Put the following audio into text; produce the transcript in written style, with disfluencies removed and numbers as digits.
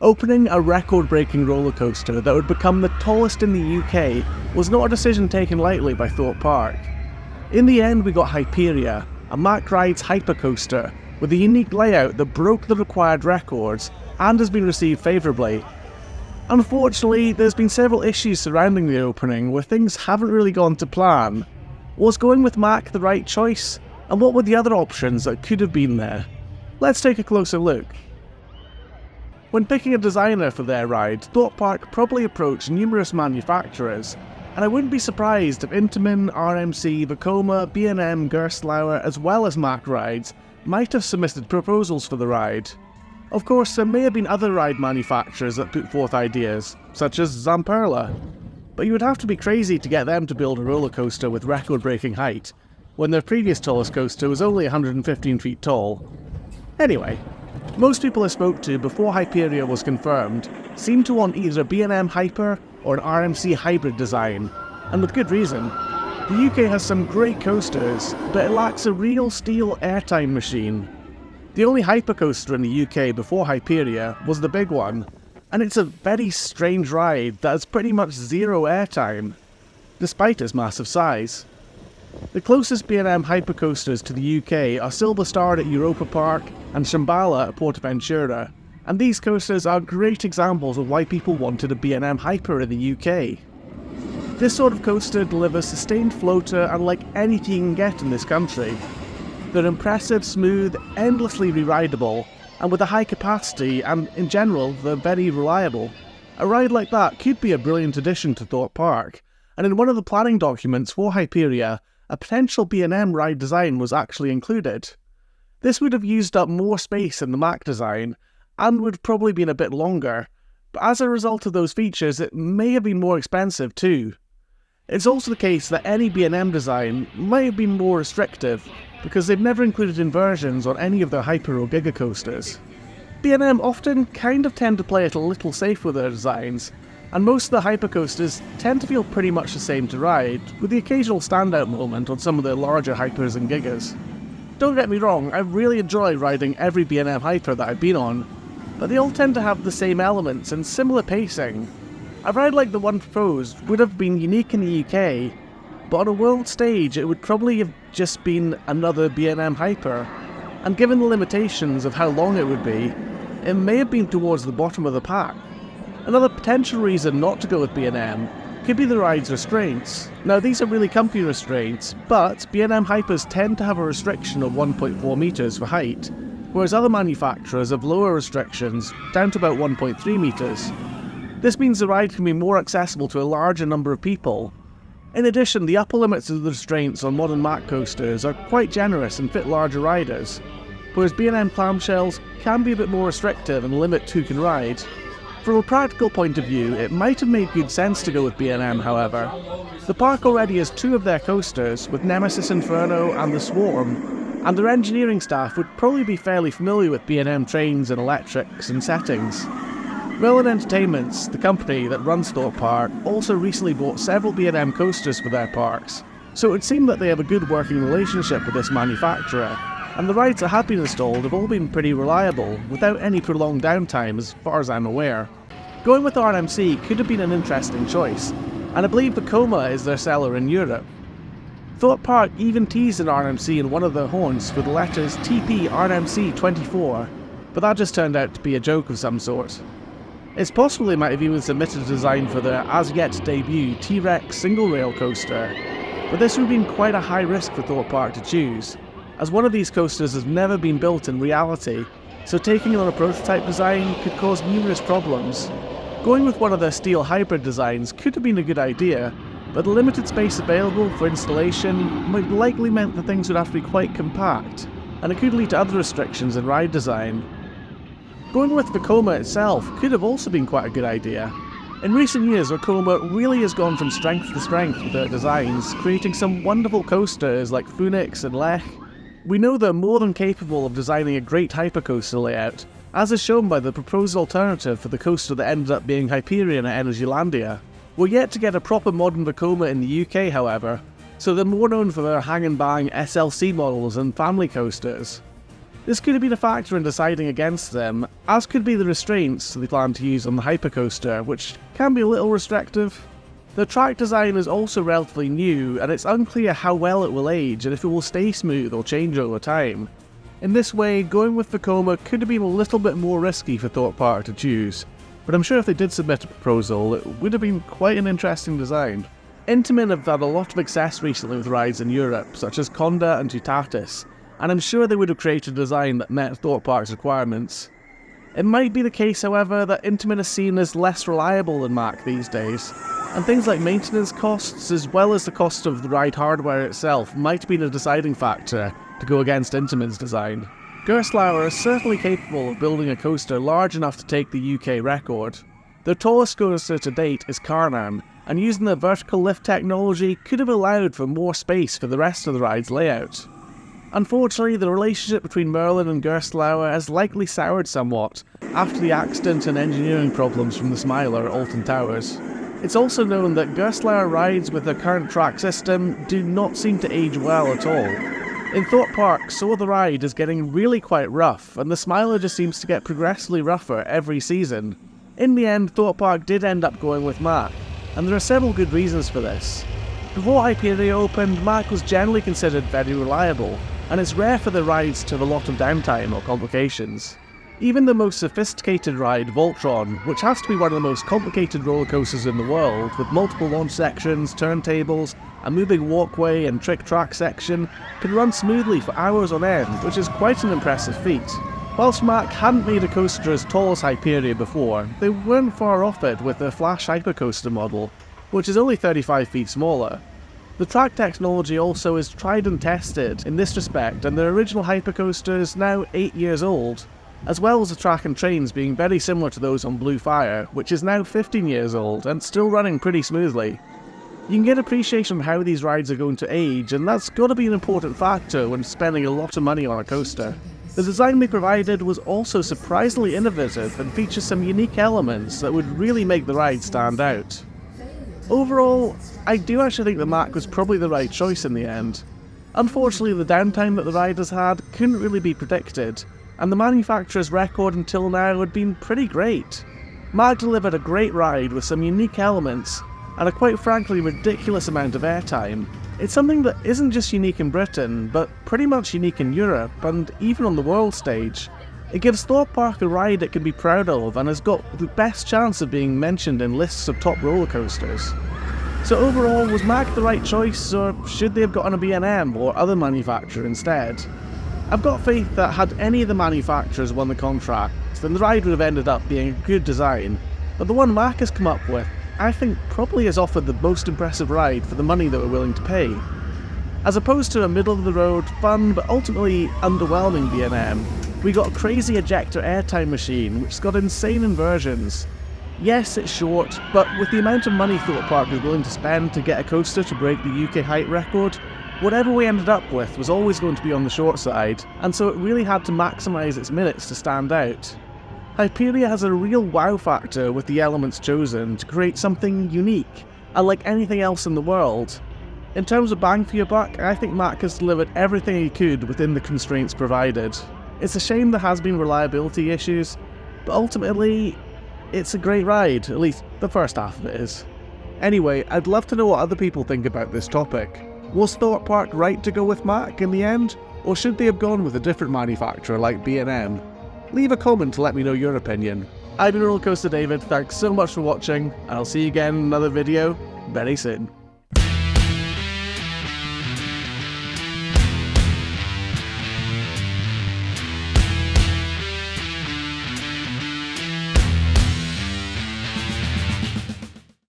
Opening a record-breaking roller coaster that would become the tallest in the UK was not a decision taken lightly by Thorpe Park. In the end, we got Hyperia, a Mack Rides hypercoaster with a unique layout that broke the required records and has been received favourably. Unfortunately, there's been several issues surrounding the opening where things haven't really gone to plan. Was going with Mack the right choice? And what were the other options that could have been there? Let's take a closer look. When picking a designer for their ride, Thorpe Park probably approached numerous manufacturers, and I wouldn't be surprised if Intamin, RMC, Vekoma, B&M, Gerstlauer, as well as Mack Rides might have submitted proposals for the ride. Of course, there may have been other ride manufacturers that put forth ideas, such as Zamperla, but you would have to be crazy to get them to build a roller coaster with record-breaking height, when their previous tallest coaster was only 115 feet tall. Anyway, most people I spoke to before Hyperia was confirmed seemed to want either a B&M Hyper or an RMC hybrid design, and with good reason. The UK has some great coasters, but it lacks a real steel airtime machine. The only hypercoaster in the UK before Hyperia was the big one, and it's a very strange ride that has pretty much zero airtime, despite its massive size. The closest B&M hypercoasters to the UK are Silverstart at Europa Park and Shambhala at Portaventura, and these coasters are great examples of why people wanted a B&M Hyper in the UK. This sort of coaster delivers sustained floater unlike anything you can get in this country. They're impressive, smooth, endlessly re-rideable, and with a high capacity and, in general, they're very reliable. A ride like that could be a brilliant addition to Thorpe Park, and in one of the planning documents for Hyperia, a potential B&M ride design was actually included. This would have used up more space than the Mack design, and would have probably been a bit longer, but as a result of those features it may have been more expensive too. It's also the case that any B&M design might have been more restrictive, because they've never included inversions on any of their Hyper or Giga coasters. B&M often kind of tend to play it a little safe with their designs, and most of the hypercoasters tend to feel pretty much the same to ride, with the occasional standout moment on some of the larger Hypers and Gigas. Don't get me wrong, I really enjoy riding every B&M Hyper that I've been on, but they all tend to have the same elements and similar pacing. A ride like the one proposed would have been unique in the UK, but on a world stage it would probably have just been another B&M Hyper, and given the limitations of how long it would be, it may have been towards the bottom of the pack. Another potential reason not to go with B&M could be the ride's restraints. Now these are really comfy restraints, but B&M Hypers tend to have a restriction of 1.4 metres for height, whereas other manufacturers have lower restrictions, down to about 1.3 metres. This means the ride can be more accessible to a larger number of people. In addition, the upper limits of the restraints on modern Mack coasters are quite generous and fit larger riders, whereas B&M clamshells can be a bit more restrictive and limit who can ride. From a practical point of view, it might have made good sense to go with B&M, however. The park already has two of their coasters, with Nemesis Inferno and the Swarm, and their engineering staff would probably be fairly familiar with B&M trains and electrics and settings. Merlin Entertainments, the company that runs Thorpe Park, also recently bought several B&M coasters for their parks, so it would seem that they have a good working relationship with this manufacturer, and the rides that have been installed have all been pretty reliable, without any prolonged downtime as far as I'm aware. Going with RMC could have been an interesting choice, and I believe Vekoma is their seller in Europe. Thorpe Park even teased an RMC in one of their haunts with the letters TP RMC 24, but that just turned out to be a joke of some sort. It's possible they might have even submitted a design for their as-yet debut T-Rex single-rail coaster, but this would have been quite a high risk for Thorpe Park to choose, as one of these coasters has never been built in reality, so taking on a prototype design could cause numerous problems. Going with one of their steel hybrid designs could have been a good idea, but the limited space available for installation might likely meant that things would have to be quite compact, and it could lead to other restrictions in ride design. Going with Vekoma itself could have also been quite a good idea. In recent years, Vekoma really has gone from strength to strength with their designs, creating some wonderful coasters like Phoenix and Lech. We know they're more than capable of designing a great hypercoaster layout, as is shown by the proposed alternative for the coaster that ended up being Hyperion at Energylandia. We're yet to get a proper modern Vekoma in the UK, however, so they're more known for their hang and bang SLC models and family coasters. This could have been a factor in deciding against them, as could be the restraints they plan to use on the Hypercoaster, which can be a little restrictive. The track design is also relatively new, and it's unclear how well it will age and if it will stay smooth or change over time. In this way, going with Vekoma could have been a little bit more risky for Thorpe Park to choose, but I'm sure if they did submit a proposal, it would have been quite an interesting design. Intamin have had a lot of success recently with rides in Europe, such as Conda and Tutatis, and I'm sure they would have created a design that met Thorpe Park's requirements. It might be the case, however, that Intamin is seen as less reliable than Mack these days, and things like maintenance costs, as well as the cost of the ride hardware itself, might have been a deciding factor to go against Intamin's design. Gerstlauer is certainly capable of building a coaster large enough to take the UK record. Their tallest coaster to date is Karnan, and using the vertical lift technology could have allowed for more space for the rest of the ride's layout. Unfortunately, the relationship between Merlin and Gerstlauer has likely soured somewhat after the accident and engineering problems from the Smiler at Alton Towers. It's also known that Gerstlauer rides with their current track system do not seem to age well at all. In Thorpe Park, some of the ride is getting really quite rough, and the Smiler just seems to get progressively rougher every season. In the end, Thorpe Park did end up going with Mack, and there are several good reasons for this. Before Hyperia opened, Mack was generally considered very reliable, and it's rare for the rides to have a lot of downtime or complications. Even the most sophisticated ride, Voltron, which has to be one of the most complicated roller coasters in the world, with multiple launch sections, turntables, a moving walkway and trick track section, can run smoothly for hours on end, which is quite an impressive feat. Whilst Mack hadn't made a coaster as tall as Hyperia before, they weren't far off it with their Flash Hypercoaster model, which is only 35 feet smaller. The track technology also is tried and tested in this respect, and their original Hypercoaster is now 8 years old, as well as the track and trains being very similar to those on Blue Fire, which is now 15 years old and still running pretty smoothly. You can get appreciation of how these rides are going to age, and that's got to be an important factor when spending a lot of money on a coaster. The design they provided was also surprisingly innovative and features some unique elements that would really make the ride stand out. Overall, I do actually think that Mack was probably the right choice in the end. Unfortunately, the downtime that the ride has had couldn't really be predicted, and the manufacturer's record until now had been pretty great. Mack delivered a great ride with some unique elements, and a quite frankly ridiculous amount of airtime. It's something that isn't just unique in Britain, but pretty much unique in Europe, and even on the world stage. It gives Thorpe Park a ride it can be proud of, and has got the best chance of being mentioned in lists of top roller coasters. So overall, was Mack the right choice, or should they have gotten a B&M or other manufacturer instead? I've got faith that had any of the manufacturers won the contract, then the ride would have ended up being a good design, but the one Mack has come up with, I think probably has offered the most impressive ride for the money that we're willing to pay. As opposed to a middle-of-the-road, fun but ultimately underwhelming B&M, we got a crazy ejector airtime machine which's got insane inversions. Yes, it's short, but with the amount of money Thorpe Park was willing to spend to get a coaster to break the UK height record, whatever we ended up with was always going to be on the short side, and so it really had to maximise its minutes to stand out. Hyperia has a real wow factor with the elements chosen to create something unique, unlike anything else in the world. In terms of bang for your buck, I think Mack has delivered everything he could within the constraints provided. It's a shame there has been reliability issues, but ultimately, it's a great ride, at least the first half of it is. Anyway, I'd love to know what other people think about this topic. Was Thorpe Park right to go with Mack in the end, or should they have gone with a different manufacturer like B&M? Leave a comment to let me know your opinion. I've been Rollercoaster David, thanks so much for watching, and I'll see you again in another video very soon.